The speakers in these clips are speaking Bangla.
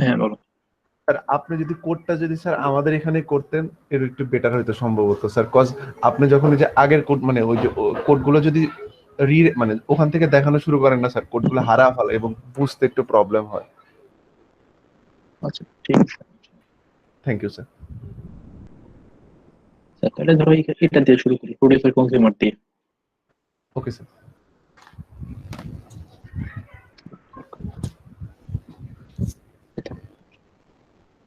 হ্যাঁ বলো। স্যার আপনি যদি কোডটা যদি স্যার আমাদের এখানে করতেন এর একটু বেটার হইতো সম্ভবত স্যার, কজ আপনি যখন ওই যে আগের কোড মানে ওই যে কোডগুলো যদি মানে ওখান থেকে দেখানো শুরু করেন না স্যার, কোডগুলো হারা ফেলে এবং বুঝতে একটু প্রবলেম হয়। আচ্ছা ঠিক আছে। Thank you sir. আচ্ছা, তাহলে ধরো এটা দিয়ে শুরু করি, প্রোডিউসার কনজিউমার দিয়ে। Okay sir.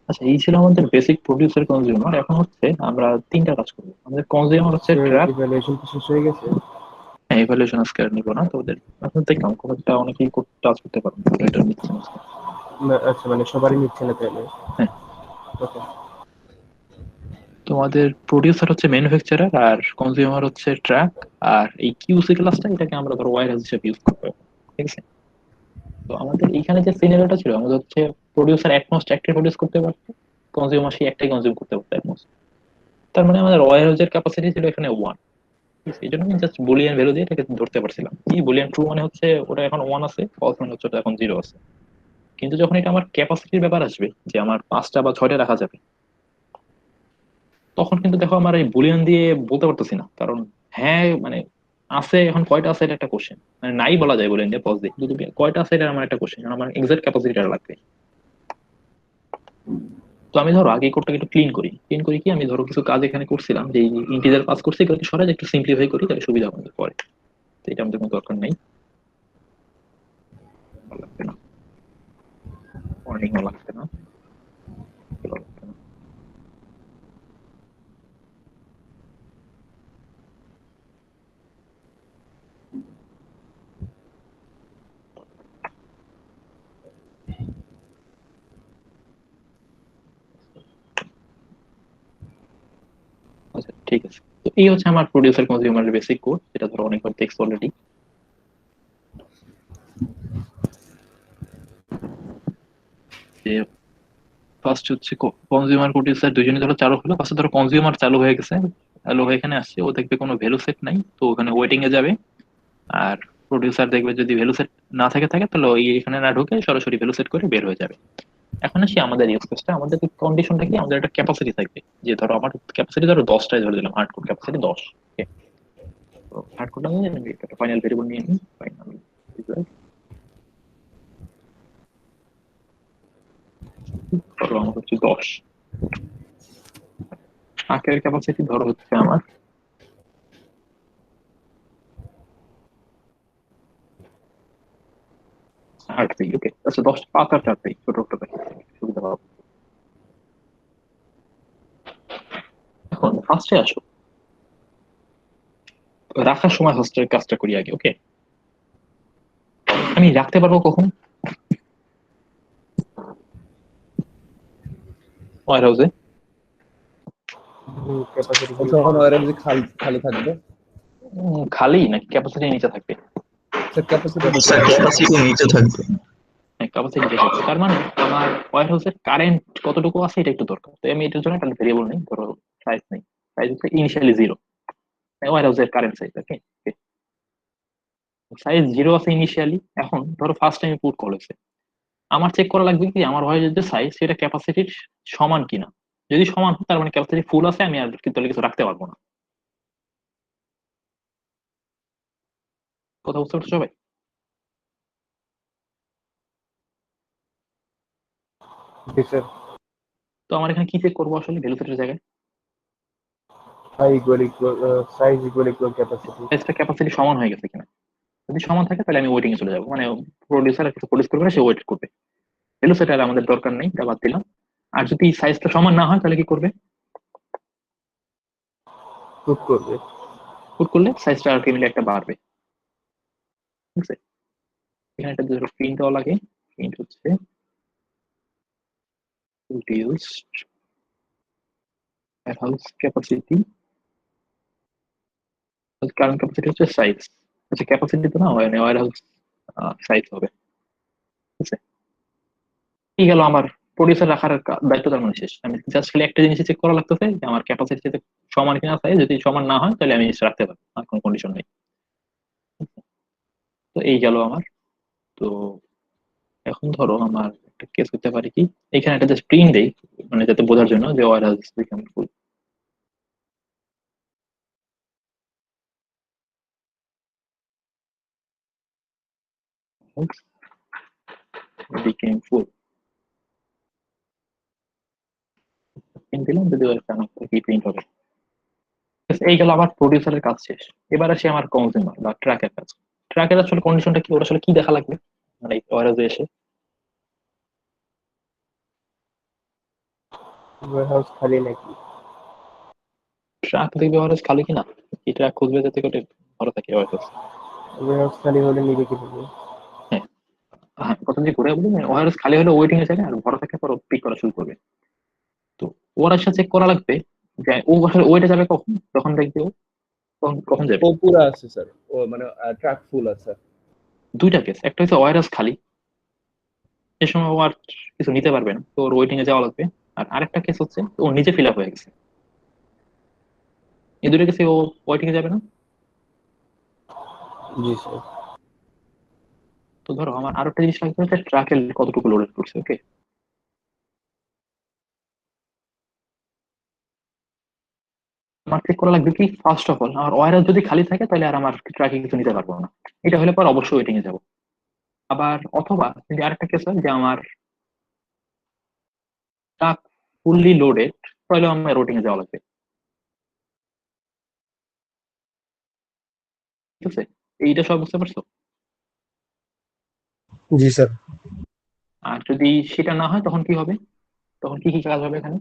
আচ্ছা, এই ছিল আমাদের বেসিক প্রোডিউসার কনজিউমার। এখন হচ্ছে আমরা তিনটা কাজ করবো। আমাদের কনজিউমার হচ্ছে স্যার ট্র্যাক। ইভ্যালুয়েশন তো শেষ হয়ে গেছে? হ্যাঁ, ইভ্যালুয়েশন আজকে আর নিবো না, তো ওদের এখন দেখলাম খুব একটা অনেকেই টাচ করতে পারবো, এটা নিচ্ছে না আজকে। আচ্ছা, মানে সবারই নিচ্ছে না তাহলে? হ্যাঁ। ওকে। তোমাদের প্রোডিউসার হচ্ছে ম্যানুফ্যাকচারার আর কনজিউমার হচ্ছে ট্র্যাক। আর এই কিউসি ক্লাসটা এটাকে আমরা ধরো ওয়্যার হাউস হিসেবে ইউজ করবো, ঠিক আছে? তো আমাদের এইখানে যে সিনারিওটা ছিল, আমাদের হচ্ছে প্রোডিউসার একমোস্ট একটা প্রডিউস করতে পারতো, কনজিউমার সেই একটাই কনজিউম করতে পারতো একমোস্ট। তার মানে আমাদের ওয়্যার হাউসের ক্যাপাসিটি ছিল এখানে 1। এই জন্য আমি জাস্ট বুলিয়ান ভ্যালু দিয়ে এটাকে ধরতে পারছিলাম কি বুলিয়ান ট্রু মানে হচ্ছে ওটা এখন 1 আছে, ফলস মানে হচ্ছে ওটা এখন 0 আছে। কিন্তু যখন এটা আমার ক্যাপাসিটির ব্যাপার আসবে, যে আমার 5টা বা 6টা রাখা যাবে, তখন কিন্তু দেখো আমার এই বুলিয়ান দিয়ে বলতে পারতেছি না, কারণ হ্যাঁ মানে আছে, এখন কয়টা আছে এটা একটা কোশ্চেন, মানে নাই বলা যায় বুলিয়ান দিয়ে পজ দিয়ে, কিন্তু কয়টা আছে এটা আমার একটা কোশ্চেন, কারণ আমার এক্সাক্ট ক্যাপাসিটিটা লাগবে। তো আমি ধরো আগে কোডটাকে একটু ক্লিন করি কি, আমি ধরো কিছু কাজ এখানে করছিলাম যে ইন্টিজার পাস করছি, এগুলোকে সরাই একটু সিম্পলিফাই করি, তাহলে সুবিধা আমাদের পরে। তো এটা আমাদের কোনো দরকার নেই, ভালো লাগবে না, ওয়ার্নিংও লাগবে না, ভালো লাগবে না। আচ্ছা ঠিক আছে, তো এই হচ্ছে আমার প্রোডিউসার কনজিউমারের বেসিক কোড, যেটা ধরো অনেকবার দেখছো অলরেডি। যে ফার্স্ট হচ্ছে কনজিউমার প্রোডিউসার দুজনে ধরো চালু হলো, ফার্স্টে ধরো কনজিউমার চালু হয়ে গেছে, চালু হয়ে এখানে আসছে, ও দেখবে কোনো ভ্যালু সেট নাই, তো ওখানে ওয়েটিং এ যাবে। আর প্রোডিউসার দেখবে যদি ভ্যালু সেট না থাকে তাহলে ওই এখানে না ঢুকে সরাসরি ভ্যালু সেট করে বের হয়ে যাবে। এখন আসি আমাদের ইউজ কেসটা, আমাদের কন্ডিশনটা কি, আমাদের একটা ক্যাপাসিটি থাকবে, যে ধরো আমার ক্যাপাসিটি ধরো 10টাই ধরে দিলাম, হার্ড কোড ক্যাপাসিটি 10। তো হার্ড কোডটা নিয়ে একটা ফাইনাল ভেরিয়েবল নিয়ে নিই, ফাইনাল ধরো আমার হচ্ছে 10। আঁকের ক্যাপাসিটি ধরো হচ্ছে আমার 8 পেজ। ওকে, আচ্ছা 10 পাতার 4 পেজ, ছোট ছোট পেজ, সুবিধা পাবো। এখন ফার্স্টে আসো, রাখার সময় ফার্স্টের কাজটা করি আগে। ওকে, আমি রাখতে পারবো কখন ওয়ার হাউসে? ক্যাপাসিটি কি? যখন ওয়ারেন্ট যে খালি খালি থাকবে। খালি নাকি ক্যাপাসিটি নিচে থাকবে? স্যার ক্যাপাসিটি নিচে স্যার থাকবে। ক্যাপাসিটি নিচে থাকবে। হ্যাঁ, ক্যাপাসিটি নিচে থাকবে, তার মানে আমার ওয়ার হাউসের কারেন্ট কতটুকু আছে এটা একটু দরকার। তো আমি এটার জন্য একটা ভেরিয়েবল নেই, ধরো সাইজ নেই, সাইজ হচ্ছে ইনিশিয়ালি 0, ওয়ার হাউসের কারেন্ট সাইজ। ওকে, সাইজ 0 আছে ইনিশিয়ালি। এখন ধরো ফার্স্ট টাইম পুট করেছে, আমার চেক করা লাগবে কি আমার ওয়ার যে সাইজ সেটা ক্যাপাসিটির সমান কিনা। যদি সমান হয় তার মানে ক্যাপাসিটি ফুল আছে, আমি আর কিন্তু কিছু রাখতে পারবো না। কথা বুঝতে পারছো সবাই? জি স্যার। তো আমার এখানে কি চেক করবো আসলে ভ্যালুসিটির জায়গায়? Size equal capacity. সাইজটা ক্যাপাসিটি সমান হয়ে গেছে কিনা। যদি সমান থাকে তাহলে আমি ওয়েটিং এ চলে যাবো, মানে প্রডিউসার কিছু প্রডিউস করবে না, সে ওয়েট করবে। ভ্যালুসিটি আর আমাদের দরকার নেই, এটা বাদ দিলাম। আর যদি সাইজটা সমান না হয় তাহলে কি করবে? প্রুফ করবে। পুট করলে সাইজটা আলটিমেটলি একটা বাড়বে, ঠিক আছে? এখানে একটা ধরো প্রিন্ট দেওয়া লাগে, প্রিন্ট হচ্ছে reduced warehouse capacity, current capacity হচ্ছে সাইজ। আচ্ছা ক্যাপাসিটি তো না হয় ওয়ার হাউস সাইজ হবে, ঠিক আছে? কি গেল আমার প্রডিউসার রাখার দায়িত্ব তার মানে শেষ। আমি জাস্ট খালি একটা জিনিস চেক করা লাগতেছে যে আমার ক্যাপাসিটি সমান কিনা সাইজ, যদি সমান না হয় তাহলে আমি জিনিসটা রাখতে পারবো, আর কোনো কন্ডিশন নেই। তো এই গেল আমার। তো এখন ধরো আমার একটা কেস হতে পারে কি, এখানে একটা জাস্ট প্রিন্ট দেই, মানে যাতে বোঝার জন্য যে war has become full. Became full print দিলাম, যদি একটা আমার কি প্রিন্ট হবে। এই গেল আবার প্রডিউসারের কাজ শেষ। এবার আসি আমার কনজিউমার বা ট্র্যাকের কাজ। ট্র্যাকের আসলে কন্ডিশনটা কি, ওর আসলে কি দেখা লাগবে মানে এই ওয়ারেজে এসে? warehouse খালি নাকি? ট্র্যাক দেখবে ওয়ারেজ খালি কিনা, কি ট্র্যাক খুঁজবে যাতে করে ভালো থাকে ওয়ারেজ। warehouse খালি হলে নিবে কিভাবে? হ্যাঁ, হ্যাঁ, কথা দিয়ে ঘুরে বলি, ওয়ারেজ খালি হলে ওয়েটিং এ যাবে আর ভরা থাকে পর পিক করা শুরু করবে। তো ওর সাথে চেক করা লাগবে যে ও আসলে ওইটা যাবে কখন, যখন দেখবে ও কখন কখন যাবে। ও পুরা আছে স্যার, ও মানে ট্রাক ফুল আছে। দুইটা কেস, একটা হচ্ছে ওয়ারেজ খালি, এ সময় ও আর কিছু নিতে পারবে না, তো ওর ওয়েটিং এ যাওয়া লাগবে। আর আরেকটা কেস হচ্ছে ও নিজে ফিল আপ হয়ে গেছে, এই দুটো কেসে ও ওয়েটিং এ যাবে না। জি স্যার। তো ধরো আমার আরো একটা জিনিস লাগবে হচ্ছে ট্রাকের কতটুকু লোডেড করছে। ওকে, আমার চেক করা লাগবে কি, ফার্স্ট অফ অল আমার ওয়ারেজ যদি খালি থাকে তাহলে আর আমার ট্রাকে কিছু নিতে পারবো না, এটা হলে পর অবশ্যই ওয়েটিং এ যাবো। আবার অথবা যদি আরেকটা কেস হয় যে আমার ট্রাক ফুললি লোডেড, তাহলে আমার রোটিং এ যাওয়া লাগবে। ঠিক আছে, এইটা সব বুঝতে পারছো? জি স্যার। আর যদি সেটা না হয় তখন কি হবে, তখন কি কি কাজ হবে এখানে?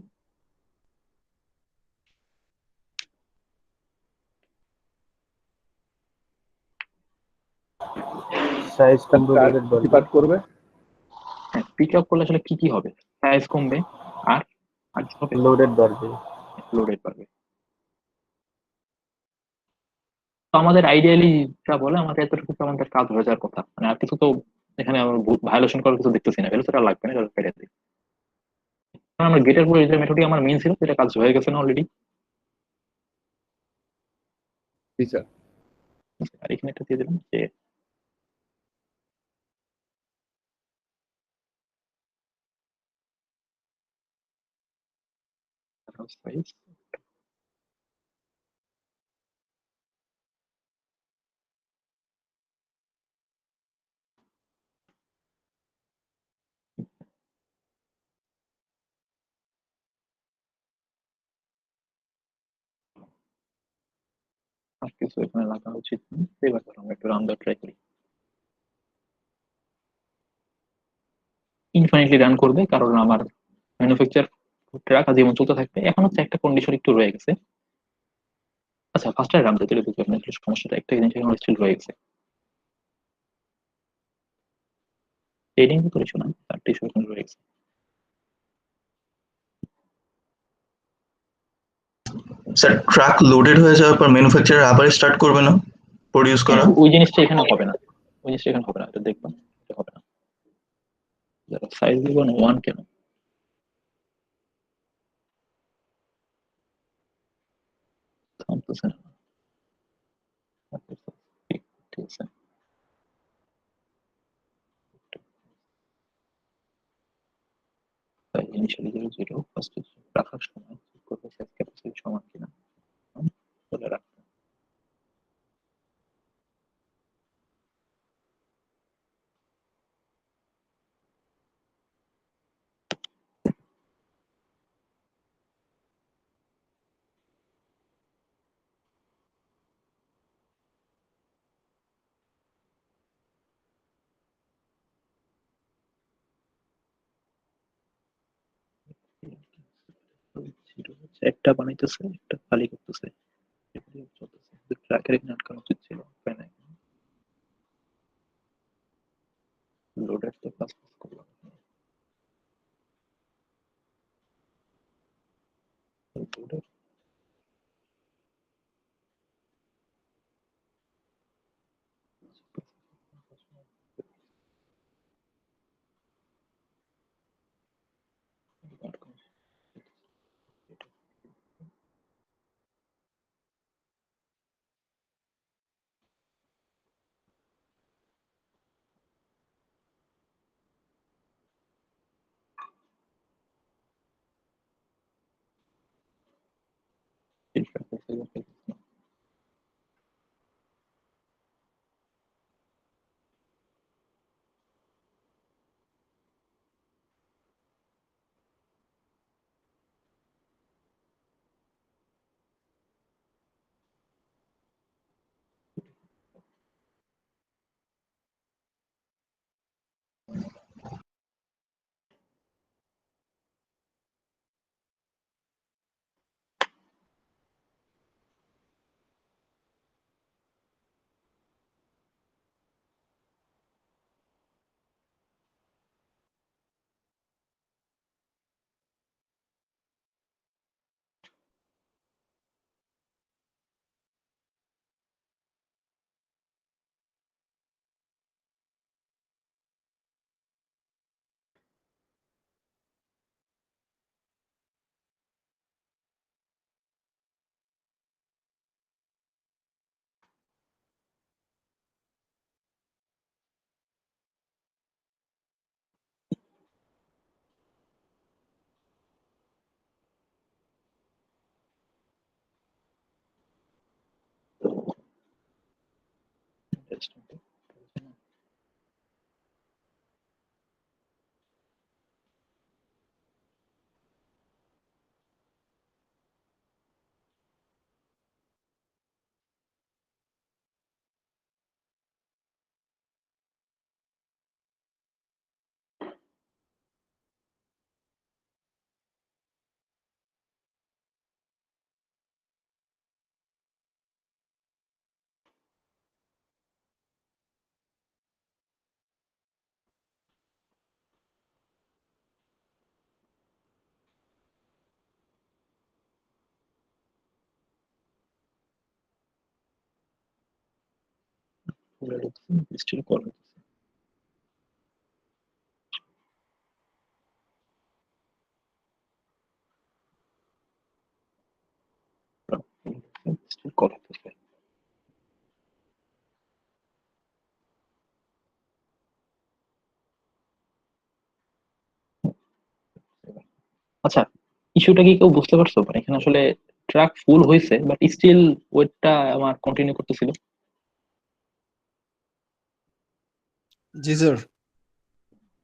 সাইজ কমবে, ট্রাক লোডেড বাড়বে। ডিপার্ট করবে। হ্যাঁ, পিক আপ করলে আসলে কি কি হবে? সাইজ কমবে, আর আর কি হবে? লোডেড বাড়বে। লোডেড পারবে। তো আমাদের আইডিয়ালি যা বলে আমাদের এতটুকু তো আমাদের কাজ হয়ে যাওয়ার কথা, মানে আর কিছু তো এখানে আমার ভায়োলেশন করার কিছু দেখতেছি না, ভ্যালু আর লাগবে না, এটা কেটে দিই। কারণ আমার গেটের পরে যে মেথডই আমার মেইন ছিল সেটা কাজ হয়ে গেছে না অলরেডি। জি স্যার। আর এখানে একটা দিয়ে দিলাম যে size। আর কিছু এখানে লাগা উচিত না। এবার ধরো আমরা একটু রান ট্রাই করি। ইনফাইনাইটলি রান করবে কারণ আমার ম্যানুফ্যাকচার ট্রাক যেমন চলতে থাকবে। এখন হচ্ছে একটা কন্ডিশন একটু রয়ে গেছে। আচ্ছা, ফার্স্টে রান দিতে বুঝতে পারবেন আসলে সমস্যাটা, একটা জিনিস এখন স্টিল রয়ে গেছে। ট্রেডিং তো কিছু না, চারটি ইস্যু এখন রয়ে গেছে। স্যার ট্রাক লোডেড হয়ে যাওয়ার পর ম্যানুফ্যাকচারার আবার স্টার্ট করবে না প্রডিউস হ্যাঁ, করা? ওই জিনিসটা এখানে হবে না, ওই জিনিসটা এখানে হবে না, এটা দেখবেন, এটা হবে না। সাইজ দিব না ওয়ান কেন, থামতেছে না। ঠিক আছে, তাই ইনিশিয়ালি 0 0 ফার্স্ট রাখার সময় চেক করবে সাইজ ক্যাপাসিটি সমান কিনা, বলে রাখতে। একটা বানাইতেছে, একটা খালি করতেছে, চলতেছে। ট্র্যাকের এখানে আটকানো উচিত ছিল, উপায় নাই। লোডের তো কাজ করলাম। লোডের স্টিল ট্র্যাক হয়েছে। স্টিল কল স্টিল কল হচ্ছে। আচ্ছা, ইস্যুটা কি কেউ বুঝতে পারছো? মানে এখানে আসলে ট্রাক ফুল হয়েছে বাট স্টিল ওয়েটটা আমার কন্টিনিউ করতেছিল। জি স্যার।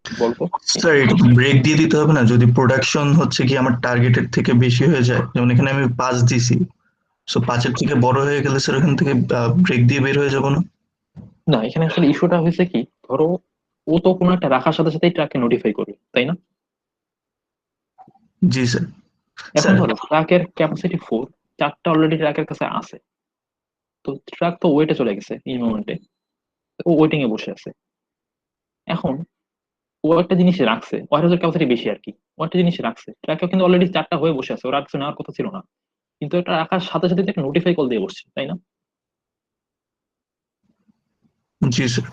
বলতো স্যার এটা ব্রেক দিয়ে দিতে হবে না যদি প্রোডাকশন হচ্ছে কি আমার টার্গেটের থেকে বেশি হয়ে যায়, যেমন এখানে আমি 5 দিছি, সো 5-এর থেকে বড় হয়ে গেলে স্যার ওখান থেকে ব্রেক দিয়ে বের হয়ে যাবো না? না, এখানে আসলে ইস্যুটা হয়েছে কি, ধরো ও তো কোনো একটা রাখার সাথে সাথেই ট্রাককে নোটিফাই করবে, তাই না? জি স্যার। এখন স্যার ধরো ট্রাকের ক্যাপাসিটি 4, চারটা অলরেডি ট্রাকের কাছে আছে। তো ট্রাক তো ওয়েটে চলে গেছে এই মোমেন্টে, ও ওয়েটিং এ বসে আছে। এখন ও একটা জিনিস রাখছে, ওর হাজার ক্যাপাসিটি বেশি আর কি, ও একটা জিনিস রাখছে, ট্রাকে কিন্তু অলরেডি চারটা হয়ে বসে আছে, ওর আর কিছু নেওয়ার কথা ছিল না। কিন্তু এটা রাখার সাথে সাথে একটা নোটিফাই কল দিয়ে বসছে, তাই না? জি স্যার।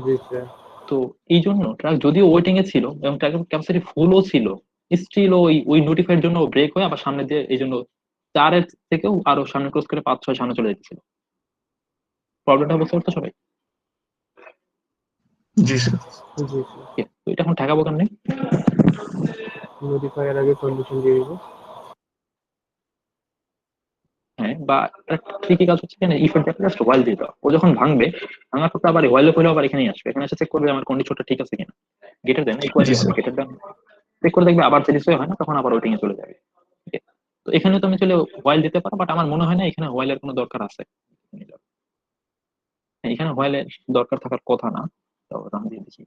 জি স্যার। তো এই জন্য ট্রাক যদিও ওয়েটিং এ ছিল এবং ট্রাকের ক্যাপাসিটি ফুলও ছিল, স্টিল ওই ওই নোটিফাইড জন্য ব্রেক হয়ে আবার সামনে দিয়ে এই জন্য চারের থেকেও আরো সামনে ক্রস করে 5-6 সামনে চলে যেতেছিল। প্রবলেমটা বুঝতে পারতো সবাই? জি স্যার। জি স্যার। তো এটা এখন ঠেকাবো কেমনে? মডিফায়ার আগে কন্ডিশন দিয়ে দিব। হ্যাঁ, বা ঠিকই কাজ হচ্ছে এখানে ইফেক্ট জাস্ট ওয়াইল দিয়ে দাও, ও যখন ভাঙবে, ভাঙার পর তো আবার ওয়াইল হলে আবার এখানেই আসবে, এখানে এসে চেক করবে আমার কন্ডিশনটা ঠিক আছে কিনা। গেটের দেন জি ইকুয়ালি হবে, স্যার। গেটের দেন চেক করে দেখবে আবার স্যাটিসফাই হয় না, তখন আবার ওয়েটিং এ চলে যাবে। ঠিক আছে? তো এখানে তুমি চলে ওয়াইল দিতে পারো, বাট আমার মনে হয় না এখানে ওয়াইলের কোনো দরকার আছে। হ্যাঁ, এখানে ওয়াইলের দরকার থাকার কথা না। তো আমি দিয়ে দেখি।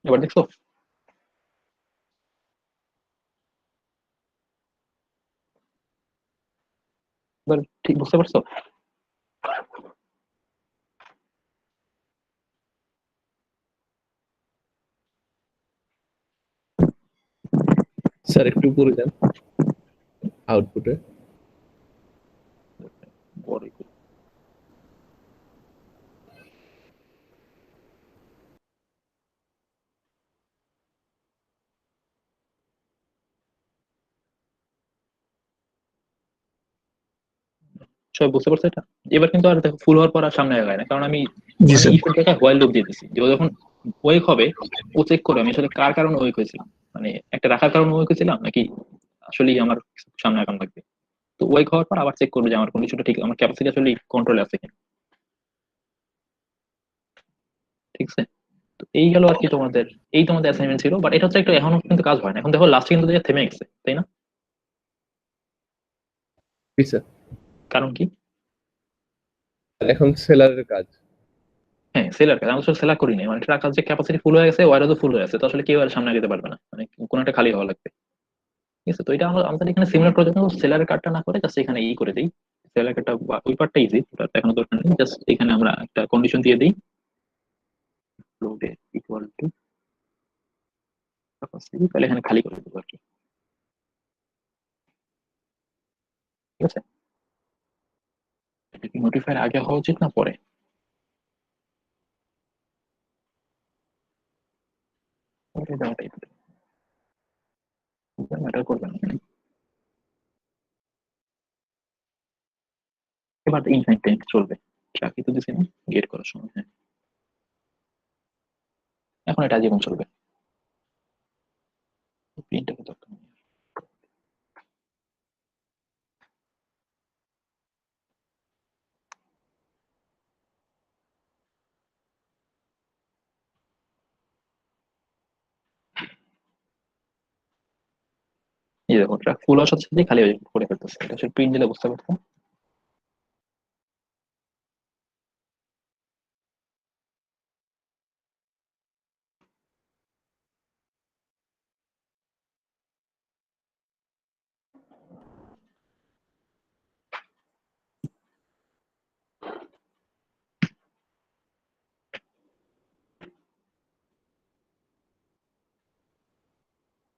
এবার দেখছো? এবার ঠিক বুঝতে পারছো? স্যার একটু উপরে যান আউটপুটে। পরে সবাই বুঝতে পারছে এটা? এবার কিন্তু আর দেখো ফুল হওয়ার পর আর সামনে আগায় না, কারণ আমি জি স্যার। ইফের জায়গায় হোয়াইল লুপ দিয়ে দিছি, যে ও যখন ওয়েক হবে ও চেক করে আমি আসলে কার কারণে ওয়েক হয়েছিলাম, মানে একটা রাখার কারণে ওয়েক হয়েছিলাম নাকি আসলেই আমার সামনে আগানো লাগবে। তো ওয়েক হওয়ার পর আবার চেক করবে যে আমার কন্ডিশনটা ঠিক, আমার ক্যাপাসিটি আসলে কন্ট্রোলে আছে কিনা। ঠিক আছে? তো এই গেল আর কি তোমাদের, এই তোমাদের অ্যাসাইনমেন্ট ছিল, বাট এটা হচ্ছে একটু এখনো কিন্তু কাজ হয় না, এখন দেখো লাস্টে কিন্তু দেখে থেমে গেছে, তাই না? জি স্যার, কারণ কি? এখন সেলারের কাজ। হ্যাঁ সেলার কাজ, আমরা সেলার করি নাই, মানে ট্রাক যে ক্যাপাসিটি ফুল হয়ে গেছে, ওয়ারও তো ফুল হয়ে আছে, তো আসলে কেউ আর সামনে আগাতে পারবে না, মানে কোনো একটা খালি হওয়া লাগবে। ঠিক আছে? তো এটা আমরা আমাদের এখানে সিমিলার প্রজেক্ট সেলারের কার্ডটা না করে জাস্ট এখানে ই করে দিই, সেলার কার্ডটা ওই পার্টটা ইজি, ওটা এখনো দরকার নেই, জাস্ট এখানে আমরা একটা কন্ডিশন দিয়ে দিই, লোড ইকুয়াল টু ক্যাপাসিটি, তাহলে এখানে খালি করে দেবো আর কি। ঠিক আছে? এটা কি নোটিফায়ার আগে হওয়া উচিত না পরে? পরে দেওয়াটাই ম্যাটার করবে না। এবার ইনফাইন টাইম চলবে, ট্রাকই তো দিছি না গেট করার সময়। হ্যাঁ, এখন এটা জীবন চলবে, প্রিন্টটাকে দরকার নেই। এই দেখো ট্রাক ফুল হওয়ার সাথে সাথে খালি হয়ে করে ফেলতেছে, এটা আসলে প্রিন্ট দিলে বুঝতে পারতাম।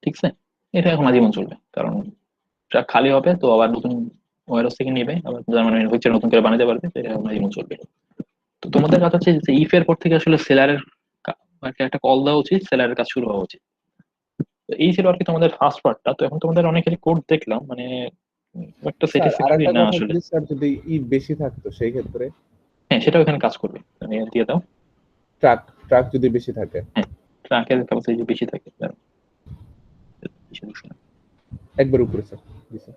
ঠিক আছে? এটা এখন আজীবন চলবে, কারণ ট্রাক খালি হবে তো আবার নতুন ওয়ারহাউস থেকে নিবে, আবার যার মানে হচ্ছে নতুন করে বানাতে পারবে, তো এটা এখন আজীবন চলবে। তো তোমাদের কাজ হচ্ছে যে ইফ এর পর থেকে আসলে সেলারের একটা কল দেওয়া উচিত, সেলারের কাজ শুরু হওয়া উচিত। তো এই ছিল আর কি তোমাদের ফার্স্ট পার্টটা। তো এখন তোমাদের অনেকেরই কোড দেখলাম, মানে একটা স্যার আর স্যাটিসফ্যাক্টরি একটা না কথা আসলে। যদি স্যার যদি বেশি থাকতো সেই ক্ষেত্রে, হ্যাঁ সেটাও এখানে কাজ করবে, তুমি দিয়ে দাও। ট্রাক ট্রাক যদি বেশি থাকে, হ্যাঁ, ট্রাকের ক্যাপাসিটি বেশি থাকে, কারণ বেশি দিচ্ছি না। একবার উপরে স্যার। জি স্যার।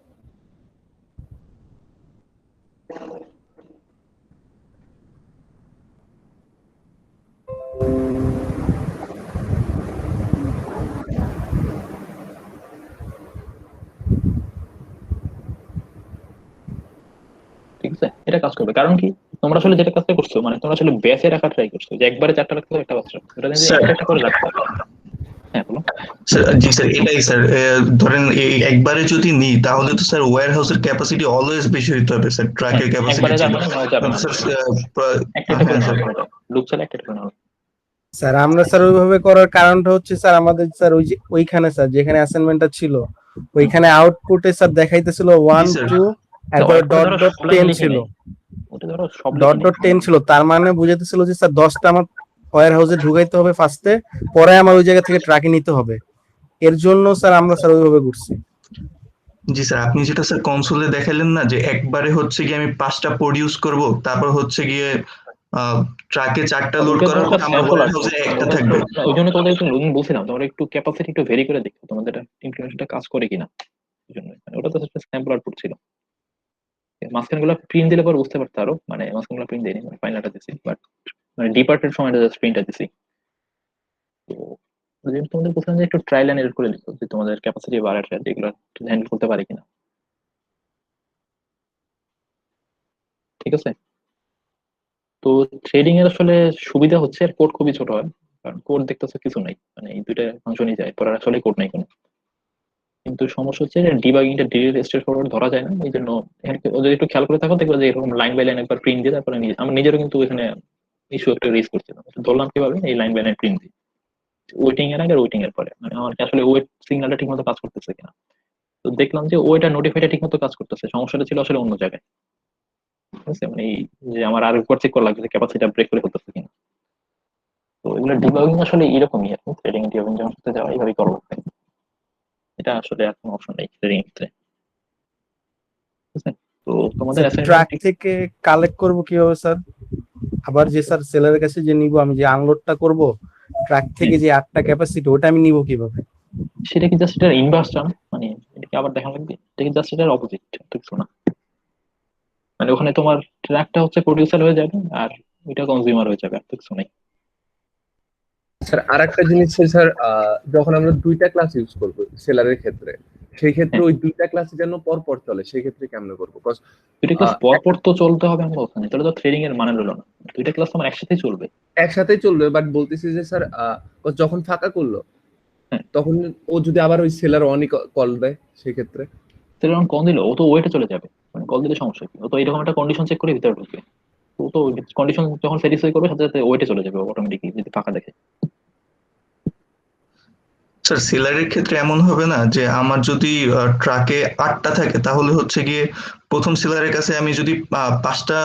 ঠিক আছে? এটা কাজ করবে, কারণ কি তোমরা আসলে যেটা কাজটা করছো, মানে তোমরা আসলে ব্যাচে রাখা ট্রাই করছো, যে একবারে চারটা রাখতে হবে, একটা বাচ্চা রাখতে হবে, এটা যদি স্যার, একটা একটা করে রাখতে হবে। হ্যাঁ বলো। জি স্যার, এটাই স্যার। ধরেন এই একবারে যদি নিই তাহলে তো স্যার ওয়্যার হাউসের ক্যাপাসিটি অলওয়েজ বেশি হইতে হবে স্যার, হ্যাঁ ট্রাকের ক্যাপাসিটি একবারে থেকে। যাবে না, নেওয়া যাবে না, স্যার একটা একটা করে হ্যাঁ নেওয়া স্যার। যাবে, এটা লুপ চালে একটা একটা করে নেওয়া যাবে। স্যার আমরা স্যার ওইভাবে করার কারণটা হচ্ছে স্যার আমাদের স্যার ওই যে ওইখানে স্যার যেখানে অ্যাসাইনমেন্টটা ছিল ওইখানে আউটপুটে স্যার দেখাইতেছিল জি 1 স্যার। 2 এরপরে ওটা ডট ধরো ডট সব লাইন 10 লিখি ছিল, নাই, ওটা ধরো সব ডট লিখি নাই। ডট 10 ছিল, তার মানে বুঝাইতেছিল যে স্যার 10টা আমার ওয়্যার হাউসে ঢুকাইতে হবে ফার্স্টে, পরে আমার ওই জায়গা থেকে ট্রাকে নিতে হবে। এর জন্য স্যার আমরা স্যার ওইভাবে করছি। জি স্যার, আপনি যেটা স্যার কনসোলে দেখালেন না, যে একবারে হচ্ছে গিয়ে আমি 5টা প্রডিউস করব, তারপর হচ্ছে গিয়ে ট্রাকে 4টা লোড ওইটা করার ধরো পর আমার স্যাম্পল ওয়্যার আর কি, হাউসে একটা ওটা থাকবে। ওই জন্য তোমাদের একটু বলছিলাম তোমরা একটু ক্যাপাসিটি একটু ভেরি করে দেখো তোমাদের ইমপ্লিমেন্টেশনটা কাজ করে কিনা। এই জন্য মানে ওটা তো একটা স্যাম্পল আউটপুট ছিল, মাঝখান গুলো প্রিন্ট দিলে পরে বুঝতে পারতো আরো, মানে মাঝখান গুলো প্রিন্ট দেয়নি, মানে ফাইনালটা দিছি, বাট মানে ডিপার্টের সময়টা জাস্ট প্রিন্টটা দিছি। তো ওই জন্য তোমাদের বলছিলাম যে একটু ট্রায়াল এন্ড এরর করে লিখো, যে তোমাদের ক্যাপাসিটি বাড়াটা যেগুলো হ্যান্ডেল করতে পারে কিনা। ঠিক আছে? তো ট্রেডিং এর আসলে সুবিধা হচ্ছে আর কোড খুবই ছোট হয়, কারণ কোড দেখতেছো কিছু নাই, মানে এই দুইটা ফাংশনই যায়, পরে আসলে কোড নাই কোনো। কিন্তু সমস্যা হচ্ছে যে ডিবাগিংটা ডিরেক্ট স্ট্রেট ফরওয়ার্ড ধরা যায় না, এই জন্য এখানে যদি একটু খেয়াল করে থাকো দেখবে যে এরকম লাইন বাই লাইন একবার প্রিন্ট দিয়ে তারপরে আমার নিজেরও কিন্তু এখানে ইস্যু একটা রেজ করছিলাম, ধরলাম কিভাবে এই লাইন বাই লাইন প্রিন্ট দিই ওয়েটিং এর আগে ওয়েটিং এর পরে, মানে আমার কি আসলে ওয়েট সিগন্যালটা ঠিক মতো কাজ করতেছে কিনা। তো দেখলাম যে ওইটা নোটিফাইটা ঠিক মতো কাজ করতেছে, সমস্যাটা ছিল আসলে অন্য জায়গায়। ঠিক আছে? মানে এই যে আমার আর একবার চেক করা লাগবে ক্যাপাসিটি ব্রেক করে করতেছে কিনা। তো এগুলো ডিবাগিং আসলে এরকমই আর কি, ট্রেডিং ডিবাগিং যখন করতে যাওয়া এইভাবেই করা লাগবে, এটা আসলে আর কোনো অপশন নেই ট্রেডিং ক্ষেত্রে। ঠিক আছে? তো তো তোমাদের ট্রাক অ্যাসাইনমেন্ট থেকে কালেক্ট করব কিভাবে স্যার? আবার যে স্যার সেলারের কাছে যে নিব, আমি যে আনলোডটা করব ট্রাক থেকে যে 8টা ক্যাপাসিটি, ওটা আমি নিব কিভাবে? সেটা কি জাস্ট এটার ইনভার্স টার্ম, মানে এটাকে আবার দেখা লাগবে, এটা কি জাস্ট এটার অপোজিট, কিছু না। মানে ওখানে তোমার ট্র্যাকটা হচ্ছে প্রডিউসার হয়ে যাবে আর ওইটা কনজিউমার হয়ে যাবে, আর তো কিছু নেই। স্যার আর একটা জিনিস স্যার, যখন আমরা দুইটা ক্লাস ইউজ করবো সেলারের ক্ষেত্রে, সেই ক্ষেত্রে ওই দুইটা ক্লাস যেন পর পর চলে, সেই ক্ষেত্রে কেমনে করবো? দুইটা ক্লাস পর পর তো চলতে হবে আমরা ওখানে, তাহলে তো ট্রেডিং এর মানে হলো না। দুইটা ক্লাস আমার একসাথেই চলবে। একসাথেই চলবে, বাট বলতেছি যে স্যার যখন ফাঁকা করলো হ্যাঁ, তখন ও যদি আবার ওই সেলার অনই কল দেয় সেই ক্ষেত্রে? তাহলে যখন কল দিল ও তো ওয়েটে চলে যাবে, মানে কল দিলে সমস্যা কি, ও তো এরকম একটা কন্ডিশন চেক করে ভিতরে ঢুকবে। তো ও তো কন্ডিশন যখন স্যাটিসফাই করবে সাথে সাথে ওয়েটে চলে যাবে অটোমেটিকলি, যদি ফাঁকা দেখে। স্যার সেলারের ক্ষেত্রে এমন হবে না যে আমার যদি ট্রাকে 8টা থাকে তাহলে হচ্ছে গিয়ে প্রথম সেলারের কাছে আমি যদি 5টা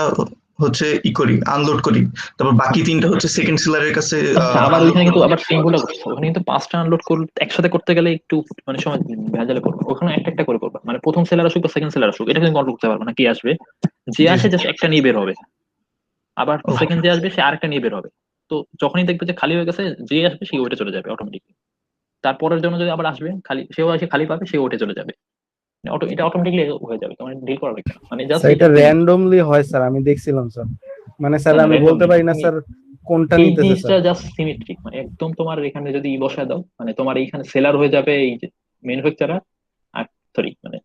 হচ্ছে করি, আনলোড করি, তারপর বাকি 3টা হচ্ছে সেকেন্ড সেলারের কাছে আচ্ছা, আবার আনলোড ওইখানে কিন্তু করবো। আবার সেম ভুলটা করছে, ওখানে কিন্তু 5টা আনলোড করতে একসাথে করতে গেলে একটু মানে সময় ভেজালে করবে। ওখানে একটা একটা করে করবে, মানে প্রথম সেলার আসুক বা সেকেন্ড সেলার আসুক এটা কিন্তু কন্ট্রোল করতে পারবে না, কি আসবে যে জি আসে জাস্ট একটা নিয়ে বের হবে, আবার ওকে। সেকেন্ড যে আসবে সে আরেকটা নিয়ে বের হবে। তো যখনই দেখবে যে খালি হয়ে গেছে, যে আসবে সে ওইটা চলে যাবে অটোমেটিকলি। তারপরের জন্য যদি আবার আসবে খালি, সেও এসে খালি পাবে, সে ওইটা চলে যাবে। এটা অটোমেটিকলি হয়ে যাবে, তোমার ডিল করা লাগবে না, মানে জাস্ট স্যার এটা এটা একটু র্যান্ডমলি হয় স্যার, আমি দেখছিলাম স্যার। মানে স্যার না না আমি বলতে র্যান্ডমলি পারি না তুমি স্যার কোনটা এই নিতেছে জিনিসটা স্যার। জাস্ট সিমেট্রিক, মানে একদম তোমার এখানে যদি বসায় দাও, মানে তোমার এইখানে সেলার হয়ে যাবে এই যে ম্যানুফ্যাকচারার, আর সরি মানে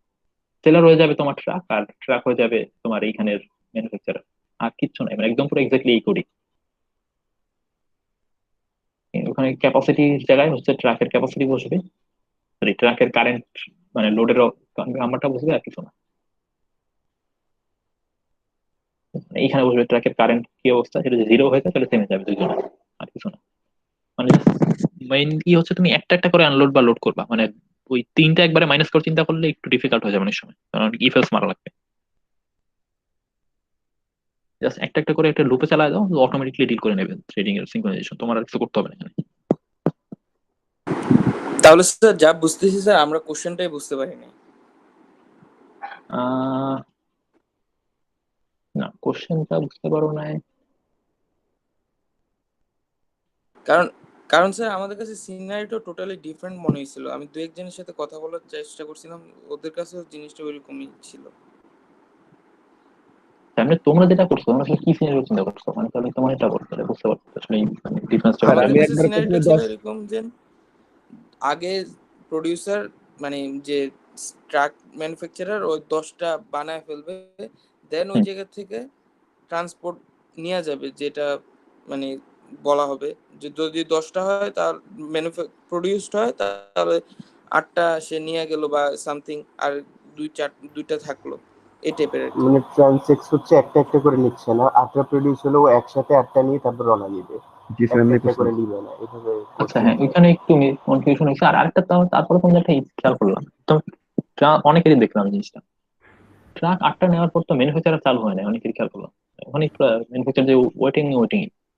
সেলার হয়ে যাবে তোমার ট্রাক, আর ট্রাক হয়ে যাবে তোমার এইখানের ম্যানুফ্যাকচারার। আর কিচ্ছু নাই, মানে একদম পুরো এক্স্যাক্টলি এই কোডই। ওখানে ক্যাপাসিটির জায়গায় হচ্ছে ট্রাকের ক্যাপাসিটি বসবে, সরি ট্রাকের কারেন্ট, মানে লোডের নাম্বারটা বসবে, আর কিছু না। এইখানে বসবে ট্রাকের কারেন্ট কি অবস্থা, সেটা যদি জিরো হয়ে যায় তাহলে থেমে যাবে দুইজনে, আর কিছু না। মানে মেইন কি হচ্ছে, তুমি একটা একটা করে আনলোড বা লোড করবা, মানে ওই তিনটা একবারে মাইনাস করে চিন্তা করলে একটু ডিফিকাল্ট হয়ে যাবে অনেক সময়, কারণ ইফ এলস মারা লাগবে। জাস্ট একটা একটা করে একটা লুপে চালায় দাও, অটোমেটিকলি ডিল করে নেবে ট্রেডিং এর সিঙ্ক্রোনাইজেশন, তোমার আর কিছু করতে হবে না এখানে। তাহলে স্যার যা বুঝতেছি স্যার, আমরা কোশ্চেনটাই বুঝতে পারিনি। আহ না, কোশ্চেনটা বুঝতে পারো না। কারণ কারণ স্যার আমাদের কাছে সিনারিটা টোটালি ডিফারেন্ট মনে হয়েছিল। আমি দু একজনের সাথে কথা বলার চেষ্টা করছিলাম, ওদের কাছেও জিনিসটা ওইরকমই ছিল। সামনে তোমরা যেটা করছো, তোমরা আসলে কি সিনারিও চিন্তা করছো, মানে তাহলে তোমার এটা করতে হবে, বুঝতে পারছো আসলে ডিফারেন্সটা স্যার কোথায়। আমাদের আমি কাছে একবার সিনারিটা প্রথমে ছিল 10। এরকম যে আগে প্রডিউসার মানে যে ট্রাক ম্যানুফ্যাকচারার ওই 10টা বানায় ফেলবে, দেন ওই হুম, জায়গা থেকে ট্রান্সপোর্ট নেওয়া যাবে, যেটা মানে বলা হবে যে যদি 10টা হয় তার প্রডিউসড হয়, তাহলে 8টা সে নিয়ে গেল বা সামথিং, আর দুইটা থাকলো, এই টাইপের আর কি। মানে ট্রান্সেক্স হচ্ছে একটা একটা করে নিচ্ছে না, 8টা প্রডিউস হলেও একসাথে 8টা নিয়ে তারপর রওনা দিবে, জি স্যার একটা এমনি একটা করছেন। করে নিবে না, এভাবে আচ্ছা করছে হ্যাঁ, মনে হয়। ওইখানে একটু কনফিউশন হয়েছে। আর আরেকটা তারপরে তুমি একটা খেয়াল করলাম তো, অনেকেরই দেখলাম জিনিসটা, ট্রাক 8টা নেওয়ার পর তো ম্যানুফ্যাকচারার চালু হয় না, অনেকেরই খেয়াল করলাম। ওখানে ম্যানুফ্যাকচার যে ওয়েটিং,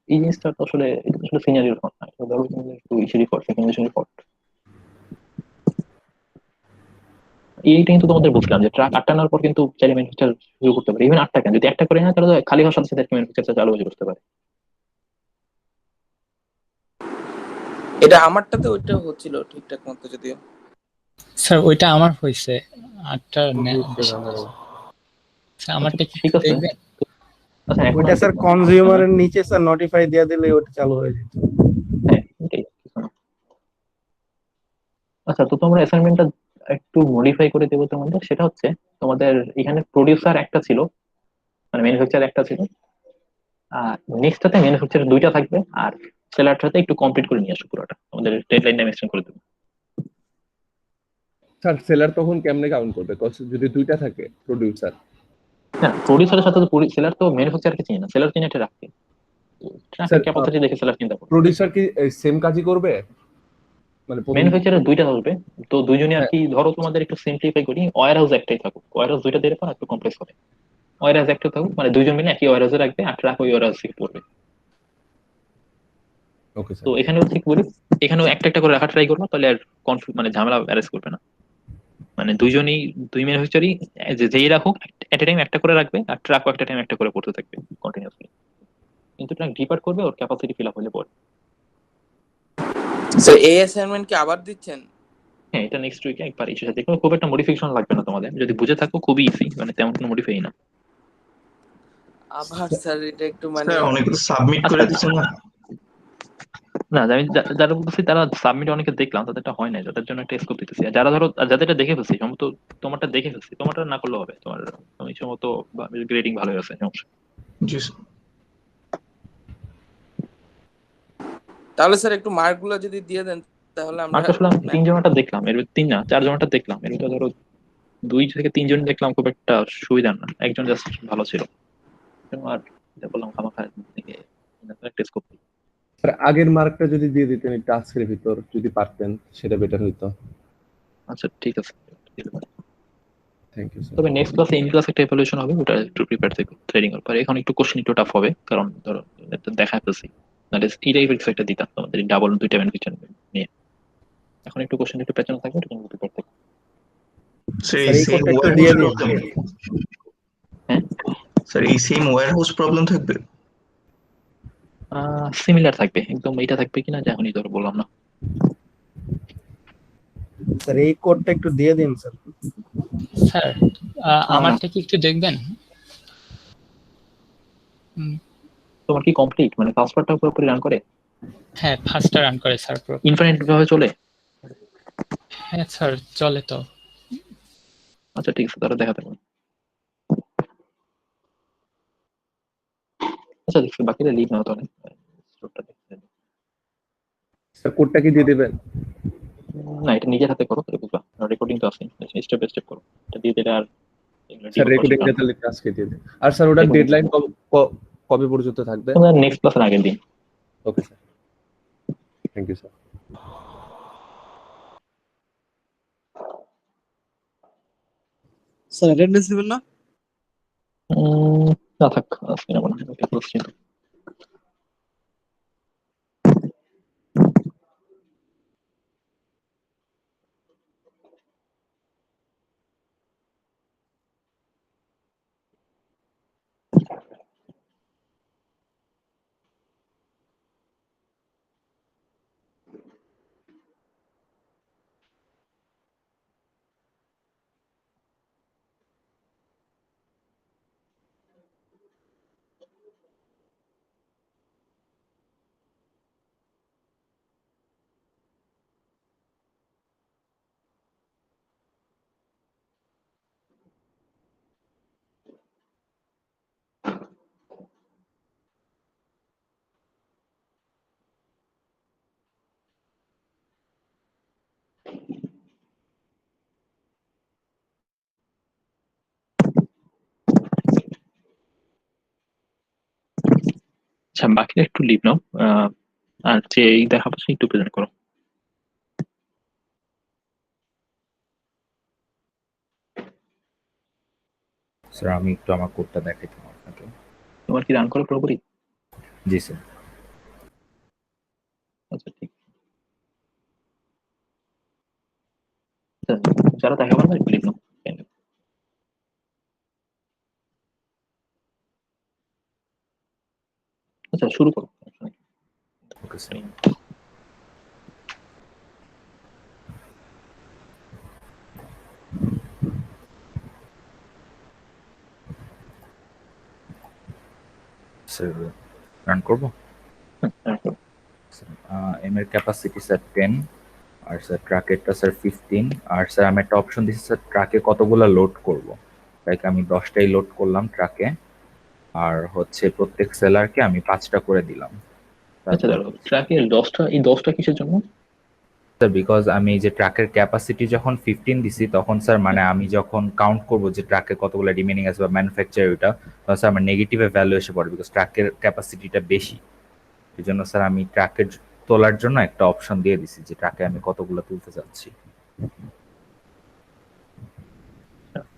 এই জিনিসটা তো আসলে এটা তো আসলে সিনারিওর ফল্ট না, এটা ধরো তুমি একটু ইসেরই ফল্ট, সিকুয়েন্সের ফল্ট। এইটা কিন্তু তোমাদের বুঝলাম যে ট্রাক 8টা নেওয়ার পর কিন্তু চাইলে ম্যানুফ্যাকচার শুরু করতে পারে, ইভেন 8টা কেন, যদি একটা করে না তাহলে তো খালি হওয়ার সাথে সাথে ম্যানুফ্যাকচার চালু হয়ে করতে পারে। এটা আমারটাতে ওইটা হচ্ছিল ঠিকঠাক মতো যদিও। স্যার ওইটা আমার হয়েছে 8টা বুঝছে আমারও। স্যার আচ্ছা আমারটা কি ঠিক একটু আছে। দেখবেন? আচ্ছা এখন ওইটা আর স্যার দেখবো না, কনজিউমারের নিচে স্যার নোটিফাই দিয়ে দিলে ওটা চালু হয়ে যেত। হ্যাঁ এটাই কিছু না। আচ্ছা, তো তোমরা অ্যাসাইনমেন্টটা একটু মডিফাই করে দেবো তোমাদের, সেটা হচ্ছে তোমাদের এখানে প্রডিউসার একটা ছিল, মানে ম্যানুফ্যাকচার একটা ছিল, আর নেক্সটটাতে ম্যানুফ্যাকচার দুইটা থাকবে, আর সেলারটাতে একটু কমপ্লিট করে নিয়ে আসো পুরোটা, আমাদের ডেডলাইন টাইম এক্সটেন্ড করে দেবো। স্যার সেলার তখন কেমনে কাউন্ট করবে? যদি দুইটা থাকে প্রডিউসার। না, প্রডিউসারের সাথে তো সেলার তো ম্যানুফ্যাকচারকে চিনি না, সেলার চিনি এটা রাখবে, ট্রাকের স্যার ক্যাপাসিটি দেখে সেলার চিন্তা করবে। প্রডিউসার কি সেম কাজই করবে? মানে প্রথম। ম্যানুফ্যাকচারের দুইটা থাকবে, তো দুইজনে আর হ্যাঁ। কি, ধরো তোমাদের একটু সিম্পলিফাই করি, ওয়্যার হাউস একটাই থাকুক, ওয়্যার হাউস দুইটা দিলে পর একটু কমপ্লেক্স হবে। ওয়্যার হাউস একটা থাকুক, মানে দুইজন মিলে একই ওয়্যার হাউসে রাখবে, আর ট্রাক ওই ওয়্যার হাউসে পড়বে। ওকে তো স্যার। এখানেও ঠিক বলি, এখানেও একটা একটা করে রাখা ট্রাই করবো, তাহলে আর মানে ঝামেলা অ্যারেঞ্জ করবে না। মানে দুইজনই, দুই ম্যানুফ্যাকচারই যেই রাখুক এট এ টাইম একটা করে রাখবে, আর ট্রাকও একটা টাইম একটা করে পড়তে থাকবে কন্টিনিউসলি। কিন্তু ট্রাক ডিপার্ট করবে ওর ক্যাপাসিটি ফিল আপ হলে পরে। স্যার এই অ্যাসাইনমেন্ট কি আবার দিচ্ছেন? হ্যাঁ, এটা নেক্সট উইকে একবার ইস্যুর সাথে কোনো খুব একটা মডিফিকেশন লাগবে না তোমাদের, যদি বুঝে থাকো খুবই ইজি, মানে তেমন কোনো মডিফাই না। আবার স্যার এটা একটু মানে স্যার অনেকে সাবমিট করে আচ্ছা দিচ্ছেন না। না, আমি যারা বলতেছি তারা সাবমিট অনেকে দেখলাম তাদেরটা হয় নাই, তাদের জন্য একটা স্কোপ দিতেছি। আর যারা ধরো যাদেরটা দেখে ফেলছি সম্ভবত, তোমারটা দেখে ফেলছি, তোমারটা না করলেও হবে, তোমার তুমি সম্ভবত গ্রেডিং ভালোই আছে, সমস্যা। জি স্যার। তাহলে স্যার একটু মার্কগুলো যদি দিয়ে দেন তাহলে আমরা মার্ক আসলে আমি তিনজনটা দেখলাম, এর ভিতরে তিন না চারজনটা দেখলাম, এর ভিতরে ধরো দুই থেকে তিনজন দেখলাম খুব একটা সুবিধার না, একজন জাস্ট ভালো ছিল। আর এটা বললাম খামাখা থেকে একটা স্কোপ। স্যার আগের মার্কটা যদি দিয়ে দিতেন একটু আজকের ভিতর যদি পারতেন সেটা বেটার হইতো। আচ্ছা ঠিক আছে, থ্যাংক ইউ স্যার। তবে নেক্সট ক্লাসে ইন ক্লাস একটা এভালুয়েশন হবে, ওটা একটু প্রিপেয়ার থেকো ট্রেডিং এর পরে। এখন একটু কোশ্চেন একটু টাফ হবে, কারণ ধরো এটা দেখা ফেলছি, নাহলে ইরাইভেক্স একটা দিতাম তোমাদের ডাবল দুইটা বেনিফিশন নিয়ে। এখন একটু কোশ্চেন একটু পেছনে থাকবে, এটা কিন্তু প্রিপেয়ার থেকো। স্যার স্যার এই এই সেম কোডটা একটু ওয়্যার দিয়ে হাউস দিন। প্রবলেম। হ্যাঁ, স্যার এই সেম ওয়্যার হাউস প্রবলেম থাকবে। সিমিলার থাকবে একদম, এটা থাকবে কিনা যে এখনই ধরো বললাম না। স্যার এই কোডটা একটু দিয়ে দিন স্যার। স্যার আমারটা কি একটু দেখবেন? তোমার কি কমপ্লিট, মানে ফার্স্ট পার্টটা পুরোপুরি রান করে? হ্যাঁ, ফার্স্টটা রান করে স্যার পুরো। ইনফিনিট ভাবে চলে? হ্যাঁ স্যার চলে তো। আচ্ছা ঠিক আছে, তাহলে দেখাতে পারো। আচ্ছা দেখছি বাকিটা লিভ নাও তাহলে। স্যার কোডটা কি দিয়ে দিবেন? না, এটা নিজের হাতে করো, বুঝবা, রেকর্ডিং তো আছে, স্টেপ বাই স্টেপ করো, এটা দিয়ে দিলে আর স্যার রেকর্ডিংটা তাহলে একটু আজকে দিয়ে দিন। আর স্যার ওটার ডেডলাইন কবে পর্যন্ত থাকবে? নেক্সট ক্লাসের আগের দিন। Okay sir, thank you sir. Sir attendance দিবেন না? না থাক, আজকে নেবো না, একটা কোশ্চেন। আচ্ছা বাকিটা একটু লিভ নাও, আর যে এই দেখাবো সেই একটু প্রেজেন্ট করো। স্যার আমি একটু আমার কোডটা দেখাইতাম আপনাকে। তোমার কি রান করো পুরোপুরি? জি স্যার। আচ্ছা ঠিক, আচ্ছা, যারা দেখাবো না একটু লিভ নাও। আচ্ছা শুরু করো। Okay sir. স্যার রান করবো? এম এর ক্যাপাসিটি স্যার 10, আর স্যার ট্রাকেরটা স্যার 15, আর স্যার আমি একটা অপশন দিচ্ছি স্যার ট্রাকে কতগুলো লোড করব, লাইক আমি 10টাই লোড করলাম ট্রাকে, আর হচ্ছে প্রত্যেক সেলারকে আমি 5টা করে দিলাম। আচ্ছা ধরো ট্র্যাকের 10টা, এই 10টা কিসের জন্য? স্যার বিকজ আমি যে ট্রাকের ক্যাপাসিটি যখন 15 দিছি তখন স্যার মানে আমি যখন কাউন্ট করব যে ট্রাকে কতগুলো রিমেনিং আছে বা ম্যানুফ্যাকচার ওইটা, তখন স্যার আমার নেগেটিভে ভ্যালু এসে পড়ে বিকজ ট্রাকের ক্যাপাসিটিটা বেশি। এই জন্য স্যার আমি ট্রাকের তোলার জন্য একটা অপশন দিয়ে দিছি যে ট্রাকে আমি কতগুলো তুলতে চাচ্ছি।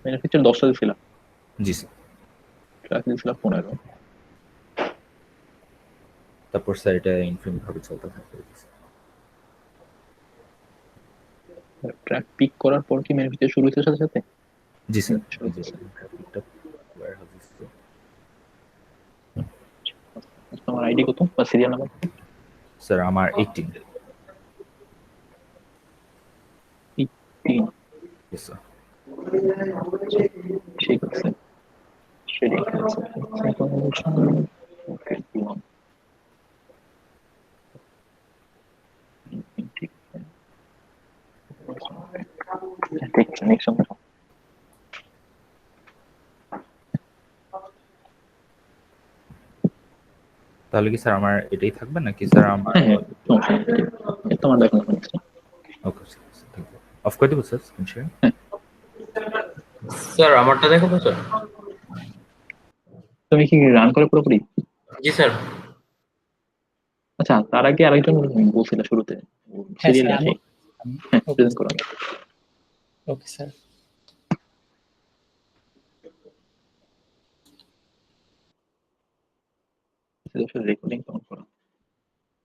ম্যানুফ্যাকচার 10টা দিছিলাম, জি স্যার। ট্র্যাক দিছিলাম 15। তারপর স্যার এটা ইনফিনিট ভাবে চলতে থাকবে। ট্র্যাক পিক করার পর কি ম্যানুফ্যাকচার শুরু হচ্ছে সাথে সাথে? জি স্যার। শুরু হচ্ছে। তোমার আইডি কত বা সিরিয়াল নাম্বার? স্যার আমার 18। 3। Yes, sir. ঠিক আছে, সেটাই আছে। ওকে, দিলাম। ঠিক আছে, দেখছি নেক্সট আমরা। তাহলে কি স্যার আমার এটাই থাকবে নাকি স্যার আমার? হ্যাঁ, সমস্যা নেই, তোমার দেখো next. Okay sir, thank you. Off করে দেবো স্যার স্ক্রিন শেয়ার? স্যার আমারটা দেখাবো স্যার? তুমি কি রান করে পুরোপুরি? জি স্যার। আচ্ছা, তার আগে আরেকজন বলছিল শুরুতে হ্যাঁ সিরিয়াল স্যার, আসে। আমি হ্যাঁ, প্রেজেন্ট করো। Okay sir. রেকর্ডিং অন করো।